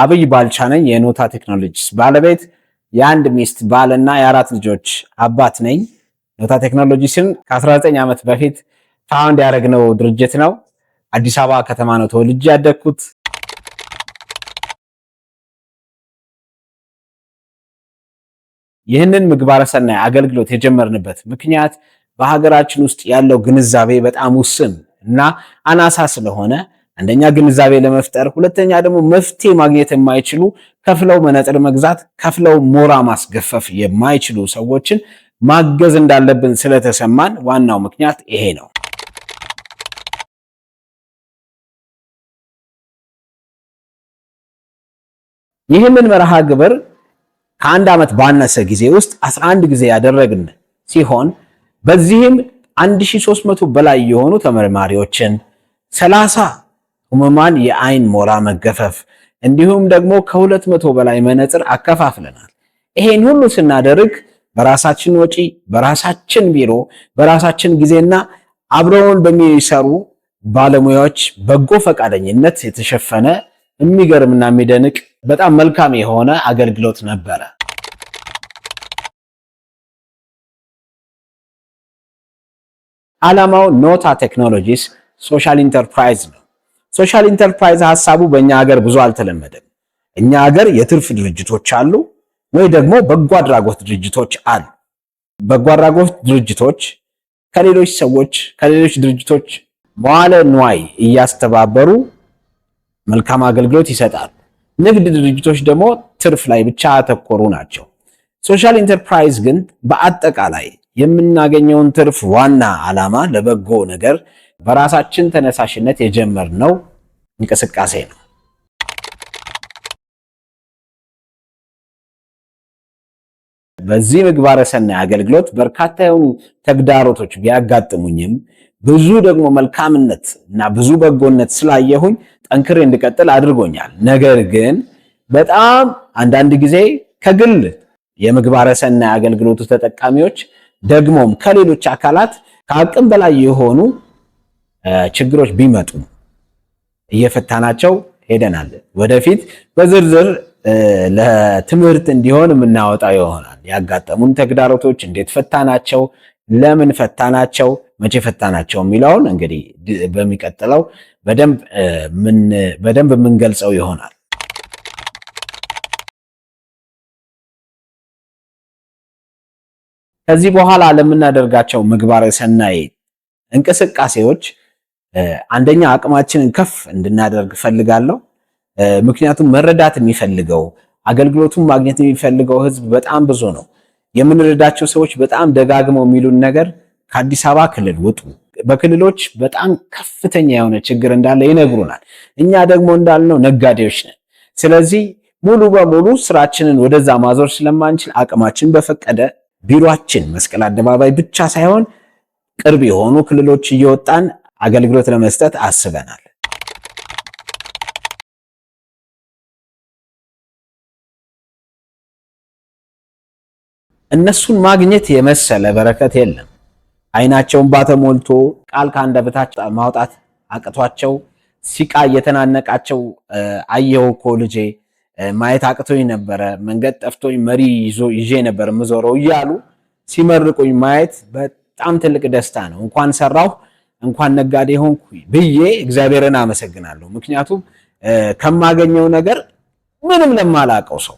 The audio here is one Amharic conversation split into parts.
አብይ ባልቻ ነኝ። የኖታ ቴክኖሎጂስ ባለቤት፣ የአንድ ሚስት ባልና የአራት ልጆች አባት ነኝ። ኖታ ቴክኖሎጂስን ከ19 ዓመት በፊት ፋውንድ ያደረግነው ድርጅት ነው። አዲስ አበባ ከተማ ነው ተወልጄ ያደግኩት። ይህንን ምግባረ ሰናይ አገልግሎት የጀመርንበት ምክንያት በሀገራችን ውስጥ ያለው ግንዛቤ በጣም ውስን እና አናሳ ስለሆነ አንደኛ ግንዛቤ ለመፍጠር፣ ሁለተኛ ደግሞ መፍትሄ ማግኘት የማይችሉ ከፍለው መነጽር መግዛት፣ ከፍለው ሞራ ማስገፈፍ የማይችሉ ሰዎችን ማገዝ እንዳለብን ስለተሰማን ዋናው ምክንያት ይሄ ነው። ይህንን መርሃ ግብር ከአንድ ዓመት ባነሰ ጊዜ ውስጥ 11 ጊዜ ያደረግን ሲሆን በዚህም 1300 በላይ የሆኑ ተመራማሪዎችን 30 ህሙማን የአይን ሞራ መገፈፍ እንዲሁም ደግሞ ከ200 በላይ መነጽር አከፋፍለናል። ይሄን ሁሉ ስናደርግ በራሳችን ወጪ፣ በራሳችን ቢሮ፣ በራሳችን ጊዜና አብረውን በሚሰሩ ባለሙያዎች በጎ ፈቃደኝነት የተሸፈነ የሚገርምና የሚደንቅ በጣም መልካም የሆነ አገልግሎት ነበረ። ዓላማው ኖታ ቴክኖሎጂስ ሶሻል ኢንተርፕራይዝ ነው። ሶሻል ኢንተርፕራይዝ ሐሳቡ በእኛ ሀገር ብዙ አልተለመደም። እኛ ሀገር የትርፍ ድርጅቶች አሉ ወይ ደግሞ በጎ አድራጎት ድርጅቶች አሉ። በጎ አድራጎት ድርጅቶች ከሌሎች ሰዎች ከሌሎች ድርጅቶች መዋለ ንዋይ እያስተባበሩ መልካም አገልግሎት ይሰጣሉ። ንግድ ድርጅቶች ደግሞ ትርፍ ላይ ብቻ ያተኮሩ ናቸው። ሶሻል ኢንተርፕራይዝ ግን በአጠቃላይ የምናገኘውን ትርፍ ዋና ዓላማ ለበጎ ነገር በራሳችን ተነሳሽነት የጀመርነው እንቅስቃሴ ነው። በዚህ ምግባረ ሰናይ አገልግሎት በርካታ የሆኑ ተግዳሮቶች ቢያጋጥሙኝም ብዙ ደግሞ መልካምነት እና ብዙ በጎነት ስላየሁኝ ጠንክሬ እንድቀጥል አድርጎኛል። ነገር ግን በጣም አንዳንድ ጊዜ ከግል የምግባረ ሰናይ አገልግሎቱ ተጠቃሚዎች ደግሞም ከሌሎች አካላት ከአቅም በላይ የሆኑ ችግሮች ቢመጡ እየፈታናቸው ሄደናል። ወደፊት በዝርዝር ለትምህርት እንዲሆን የምናወጣው ይሆናል። ያጋጠሙን ተግዳሮቶች እንዴት ፈታናቸው፣ ለምን ፈታናቸው፣ መቼ ፈታናቸው የሚለውን እንግዲህ በሚቀጥለው በደንብ የምንገልጸው ይሆናል። ከዚህ በኋላ ለምናደርጋቸው ምግባረ ሰናይ እንቅስቃሴዎች አንደኛ አቅማችንን ከፍ እንድናደርግ ፈልጋለሁ። ምክንያቱም መረዳት የሚፈልገው አገልግሎቱን ማግኘት የሚፈልገው ህዝብ በጣም ብዙ ነው። የምንረዳቸው ሰዎች በጣም ደጋግመው የሚሉን ነገር ከአዲስ አበባ ክልል ውጡ፣ በክልሎች በጣም ከፍተኛ የሆነ ችግር እንዳለ ይነግሩናል። እኛ ደግሞ እንዳልነው ነጋዴዎች ነን። ስለዚህ ሙሉ በሙሉ ስራችንን ወደዛ ማዞር ስለማንችል አቅማችን በፈቀደ ቢሮአችን መስቀል አደባባይ ብቻ ሳይሆን ቅርብ የሆኑ ክልሎች እየወጣን አገልግሎት ለመስጠት አስበናል። እነሱን ማግኘት የመሰለ በረከት የለም። አይናቸውን ባተሞልቶ ቃል ከአንደበታቸው ማውጣት አቅቷቸው ሲቃ እየተናነቃቸው አየሁ እኮ ልጄ ማየት አቅቶኝ ነበረ፣ መንገድ ጠፍቶኝ መሪ ይዤ ነበር ምዞረው እያሉ ሲመርቁኝ ማየት በጣም ትልቅ ደስታ ነው። እንኳን ሰራሁ እንኳን ነጋዴ ሆንኩ ብዬ እግዚአብሔርን አመሰግናለሁ። ምክንያቱም ከማገኘው ነገር ምንም ለማላቀው ሰው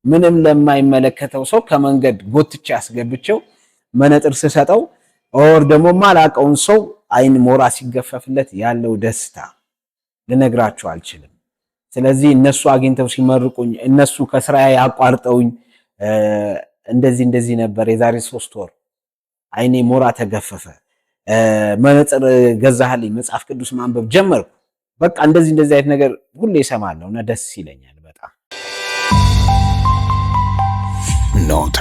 ምንም ለማይመለከተው ሰው ከመንገድ ጎትቼ አስገብቼው መነጥር ስሰጠው ኦር ደግሞ ማላቀውን ሰው አይን ሞራ ሲገፈፍለት ያለው ደስታ ልነግራችሁ አልችልም። ስለዚህ እነሱ አግኝተው ሲመርቁኝ፣ እነሱ ከስራዬ ያቋርጠውኝ እንደዚህ ነበር የዛሬ 3 ወር አይኔ ሞራ ተገፈፈ፣ መነጽር ገዛህልኝ፣ መጽሐፍ ቅዱስ ማንበብ ጀመርኩ፣ በቃ እንደዚህ አይነት ነገር ሁሌ እሰማለሁና ደስ ይለኛል በጣም። ኖታ